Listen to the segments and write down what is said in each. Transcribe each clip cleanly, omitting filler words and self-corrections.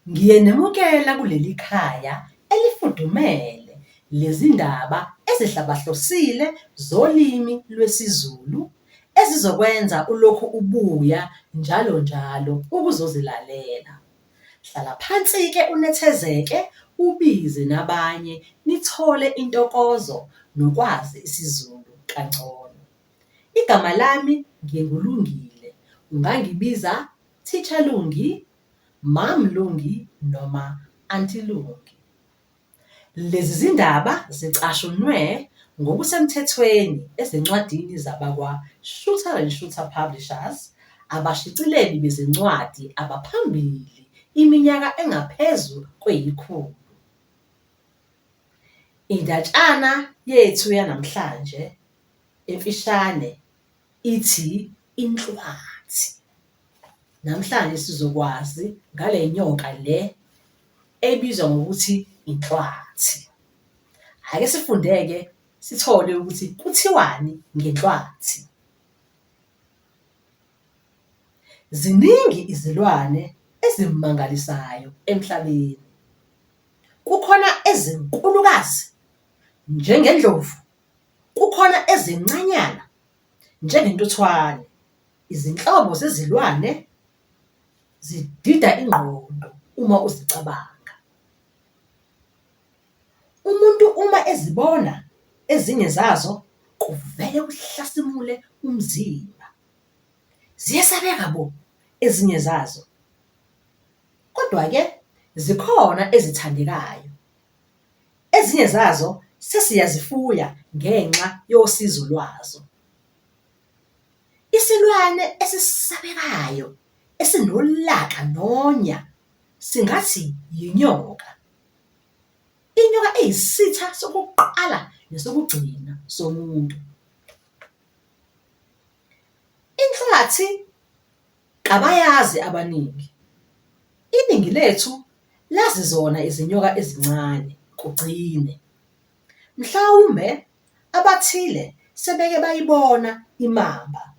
Ngiyenemukela kuleli khaya elifudumele lezindaba ezihlabahlosile zolimi lwesiZulu ezizokwenza ulokhu ubuya njalo njalo ukuzozilalela. Hlala phansi-ke unethezeke ubize nabanye nithole intokozo nokwazi isiZulu kangcono. Igama lami nginguLungile, ungangibiza Teacher Lungi, Mam Lungi noma Aunty Lungi. Lezi zindaba zicashunwe ngokusemthethweni ezincwadini zabakwa-Shuter and Shooter Publishers, abashicileli bezincwadi abaphambili iminyaka engaphezu kweyikhulu. Indatshana yethu yanamhlanje emfishane ithi inhlwathi. Namhlanje sizokwazi ngale nyoka le ebizwa ngokuthi inhlwathi. Ake sifundeke sithole ukuthi kuthiwani ngenhlwathi. Ziningi izilwane ezimangalisayo emhlabeni. Kukhona ezinkulukazi njengendlovu, kukhona ezincanyana njengentuthwane. Izinhlobo zezilwane zidida ingqondo uma uzicabanga. Umuntu uma ezibona ezinye zazo kuvele kuhlasimule umzimba. Ziyesabeka bo ezinye zazo, kodwa-ke zikhona ezithandekayo. Ezinye zazo sesiyazifuya ngenxa yosizo lwazo. Isilwane esisabekayo esinolaka nonya singathi yinyoka. Inyoka eyisitha sokuqala nesokugcina somuntu. Inhlwathi kabayazi abaningi. Iningi lethu lazi zona izinyoka ezincane kugcine. Mhlawumbe abathile sebeke bayibona imamba,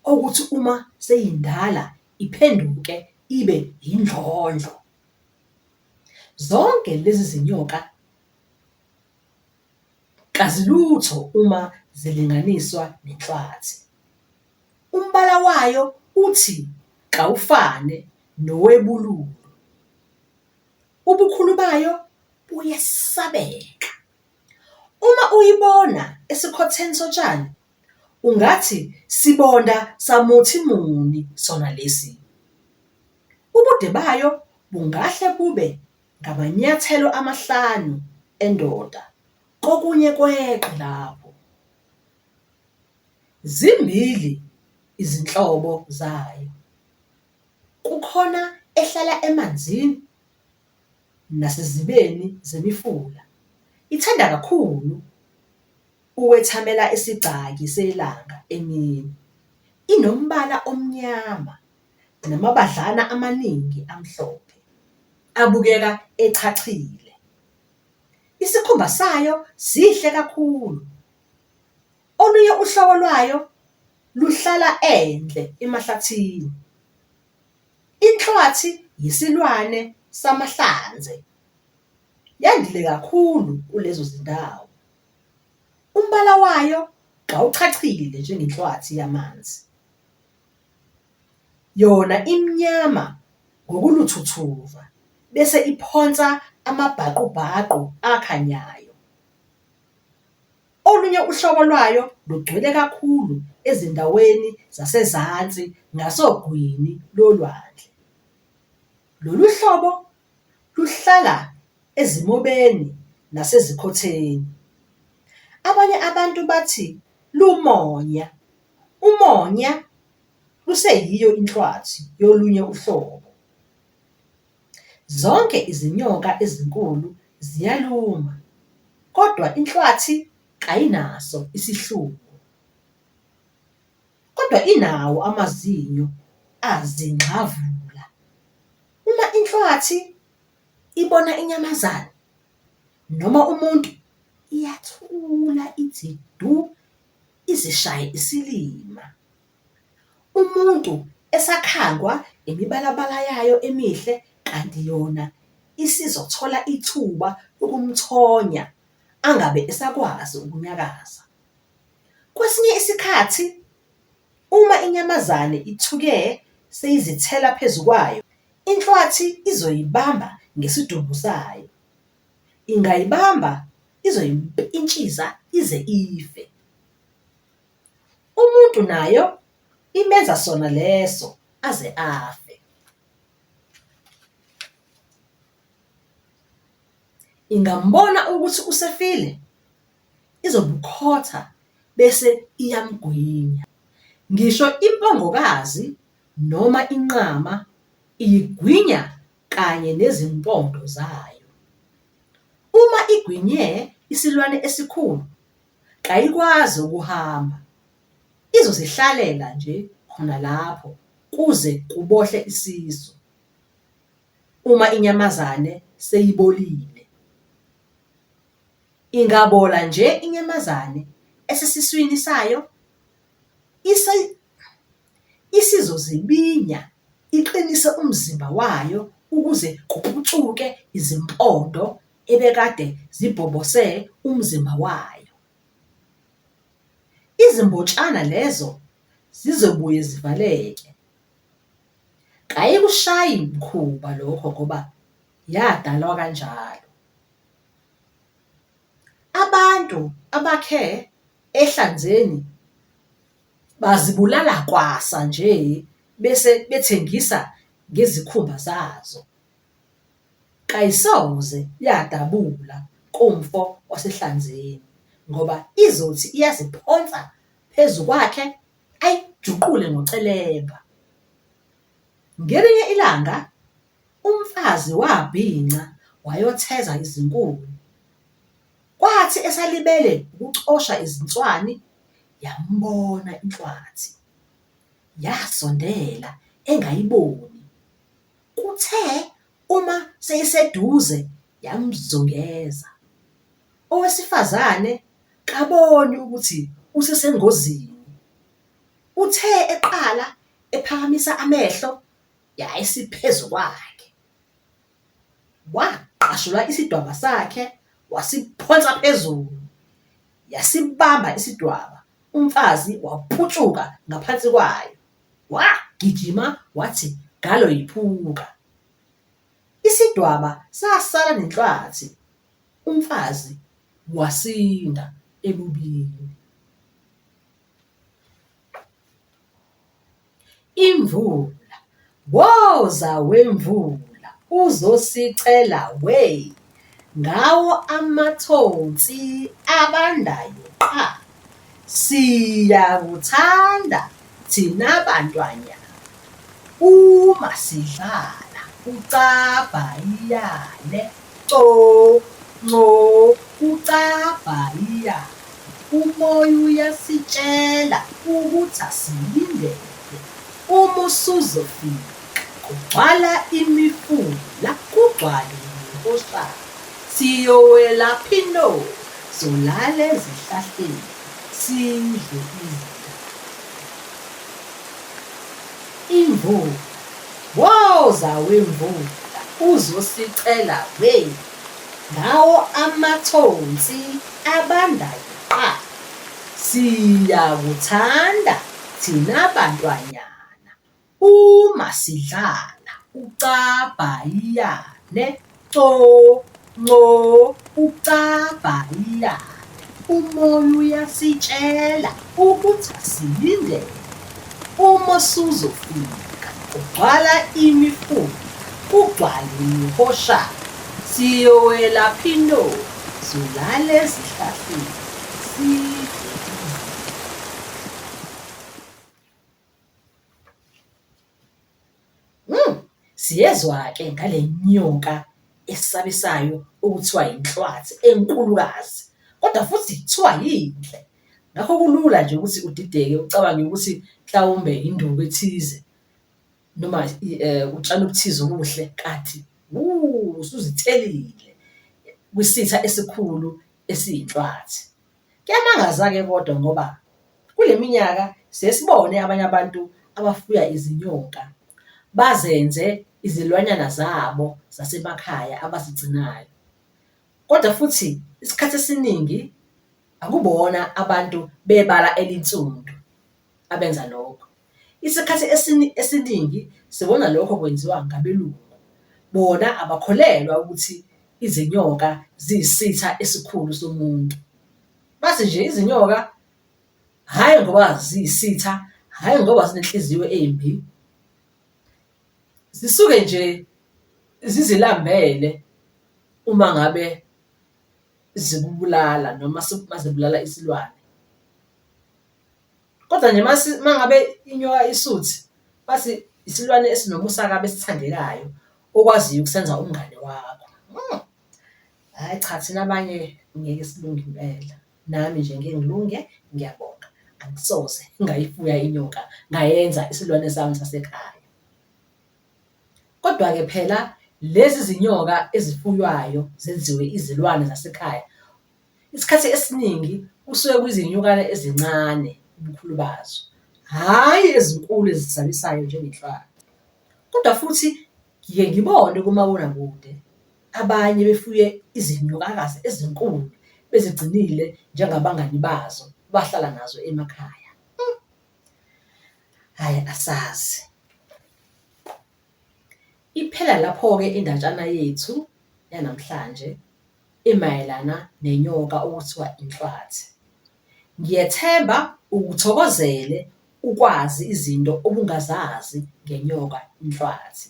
okuthi uma seyindala iphenduke ibe yindlondlo. Zonke lezi zinyoka kazilutho uma zilinganiswa nenhlwathi. Umbala wayo uthi kawufane nowebululu. Ubukhulu bayo buyesabeka. Uma uyibona esikhotheni sotshani, ungathi sibonda samuthi muni sona lesi. Ubude bayo bungahle bube ngamanyathelo 5 endoda, kokunye kweqe lapho. Zimbili izinhlobo zayo. Kukhona ehlala emanzini nasezibeni zemifula. Ithanda kakhulu ukwethamela isigcaki selanga emini. Inombala omnyama namabadlana amaningi amhlophe, abukeka echachile. Isikhumba sayo sihle kakhulu. Olunye uhlobo lwayo luhlala endle emahlathini. Inhlwathi yisilwane samahlanze. Yandile kakhulu kulezo zindawo. Umbala wayo kawuchachile njengenhlwathi yamanzi. Yona imnyama ngokuluthuthuva bese iphonsa amabhaqubhaqu akhanyayo. Olunye uhlobo lwayo lugcwele kakhulu ezindaweni zasezansi ngasogwini lolwandle. Lolu hlobo luhlala ezimobeni nasezikhotheni. Abanye abantu bathi lumonya. Umonya luseyiyo inhlwathi yolunye uhlobo. Zonke izinyoka ezinkulu ziyaluma, kodwa inhlwathi kayinaso isihluku. Kodwa inawo amazinyo azingxavula. Uma inhlwathi ibona inyamazane noma umuntu, iyathula ithi du, izishaye isilima. Umuntu esakhangwa imibalabala yayo emihle, kanti yona isizothola ithuba lokumthonya angabe esakwazi ukunyakaza. Kwesinye isikhathi, uma inyamazane ithuke seyizithela phezu kwayo, inhlwathi izoyibamba ngesidumbu sayo. Ingayibamba izoyimpintshiza ize ife. Umuntu nayo imenza sona leso aze afe. Ingambona ukuthi usefile, izobukhotha bese iyamgwinya. Ngisho impongokazi noma inqama iyigwinya kanye nezimpondo zayo. Uma igwinye isilwane esikhulu, kayikwazi ukuhamba. Izozihlalela nje khona lapho kuze kubohle isisu. Uma inyamazane seyibolile, ingabola nje inyamazane esesiswini sayo, isizozibinya iqinise umzimba wayo ukuze kuphucuke izimpondo ebekade zibhobose umzimba wayo. Izimbotshana lezo zizobuye zivaleke. Kayikushayi mkhuba lokho ngoba yadalwa kanjalo. Abantu abakhe ehlanzeni bazibulala kwasa nje bese bethengisa ngezikhumba zazo. Kayisoze yadabula kumfo wasehlanzeni ngoba izothi iyaziphonsa phezu kwakhe ayijuqule ngocelemba. Ngelinye ilanga umfazi wabhinca wayotheza izinkuni. Kwathi esalibele ukuxosha izinswani, yambona inhlwathi. Yasondela engayiboni. Kuthe uma seyiseduze yamzungeza. Owesifazane kaboni ukuthi usesengozini. Uthe eqala ephakamisa amehlo, yayisiphezu kwakhe. Waqashula isidwaba sakhe wasiphonsa phezulu. Yasibamba isidwaba, umfazi waphutshuka ngaphansi kwayo. Wagijima wathi galo yiphuka. Isidwaba sasala nenhlwathi. Umfazi wasinda ebubini. Imvula, woza wemvula uzosicela we. Ngawo amathonsi abandayo qa. Siyakuthanda thina bantwanyana. Uma sidlala ucabhayiyane. Co, nco, ucabhayiyane. Umoya uyasitshela ukuthi asilindele. Uma usuzofika kugcwala imifula, kugcwale nehoshana. Siyowela phino, solala ezihlahleni, sidle izindaba. Imvula, woza wemvula uzosicela we. Ngawo amathonsi abandayo qa. Siyakuthanda thina bantwanyana. Uma sidlala ucabhayiyane. Co, nco, ucabhayiyane. umoya uyasitshela ukuthi asilindele. Uma usuzofika kugcwala imifula, kugcwale imihoshana, siyowela phino, sulale esihlahleni sife. Siyezwa-ke ngale nyoka esabisayo okuthiwa inhlwathi enkulukazi, kodwa futhi kuthiwa yinhle. Ngakho kulula nje ukuthi udideke ucabange ukuthi mhlawumbe induku ethize noma utshani obuthize obuhle, kanti usuzithelile kwisitha esikhulu esiyinhlwathi. Kuyamangaza-ke kodwa ngoba kule minyaka siyesibone abanye abantu abafuya izinyoka bazenze izilwanyana zabo zasemakhaya abazigcinayo. Kodwa futhi isikhathi esiningi akubona abantu bebala elinsundu abenza lokho. Isikhathi esiningi sibona lokho kwenziwa ngabelungu. Bona abakholelwa ukuthi izinyoka ziyisitha esikhulu somuntu. Bathi nje izinyoka hhayi ngoba ziyisitha, hhayi ngoba zinenhliziyo embi, zisuke nje zizilambele uma ngabe zikubulala noma mazibulala isilwane. Kodwa nje mangabe inyoka isuthi, bathi isilwane esinomusa kabi esithandekayo okwaziyo ukusenza umngane wakho. Hhayi cha, thina abanye ngeke silunge impela. Nami nje ngeke ngilunge, ngiyabonga. Angisoze ngayifuya inyoka, ngayenza isilwane sami sasekhaya. Kodwa-ke phela lezi zinyoka ezifuywayo zenziwe izilwane zasekhaya, isikhathi esiningi kusuke kuyizinyukana ezincane ubukhulu bazo, hhayi ezinkulu ezisabisayo njengenhlwathi. Kodwa futhi ngike ngibone kumabonakude abanye befuye izinyukakazi ezinkulu bezigcinile njengabangani bazo bahlala nazo emakhaya. Hhayi asazi. Iphela lapho-ke indatshana yethu yanamhlanje emayelana nenyoka okuthiwa inhlwathi. Ngiyethemba ukuthokozele ukwazi izinto obungazazi ngenyoka inhlwathi.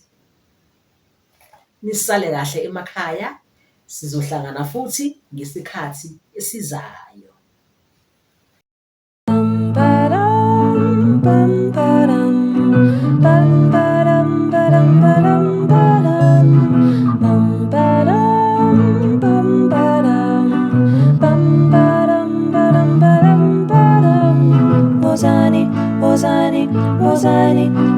Nisale kahle emakhaya, sizohlangana futhi ngesikhathi esizayo. Wozani,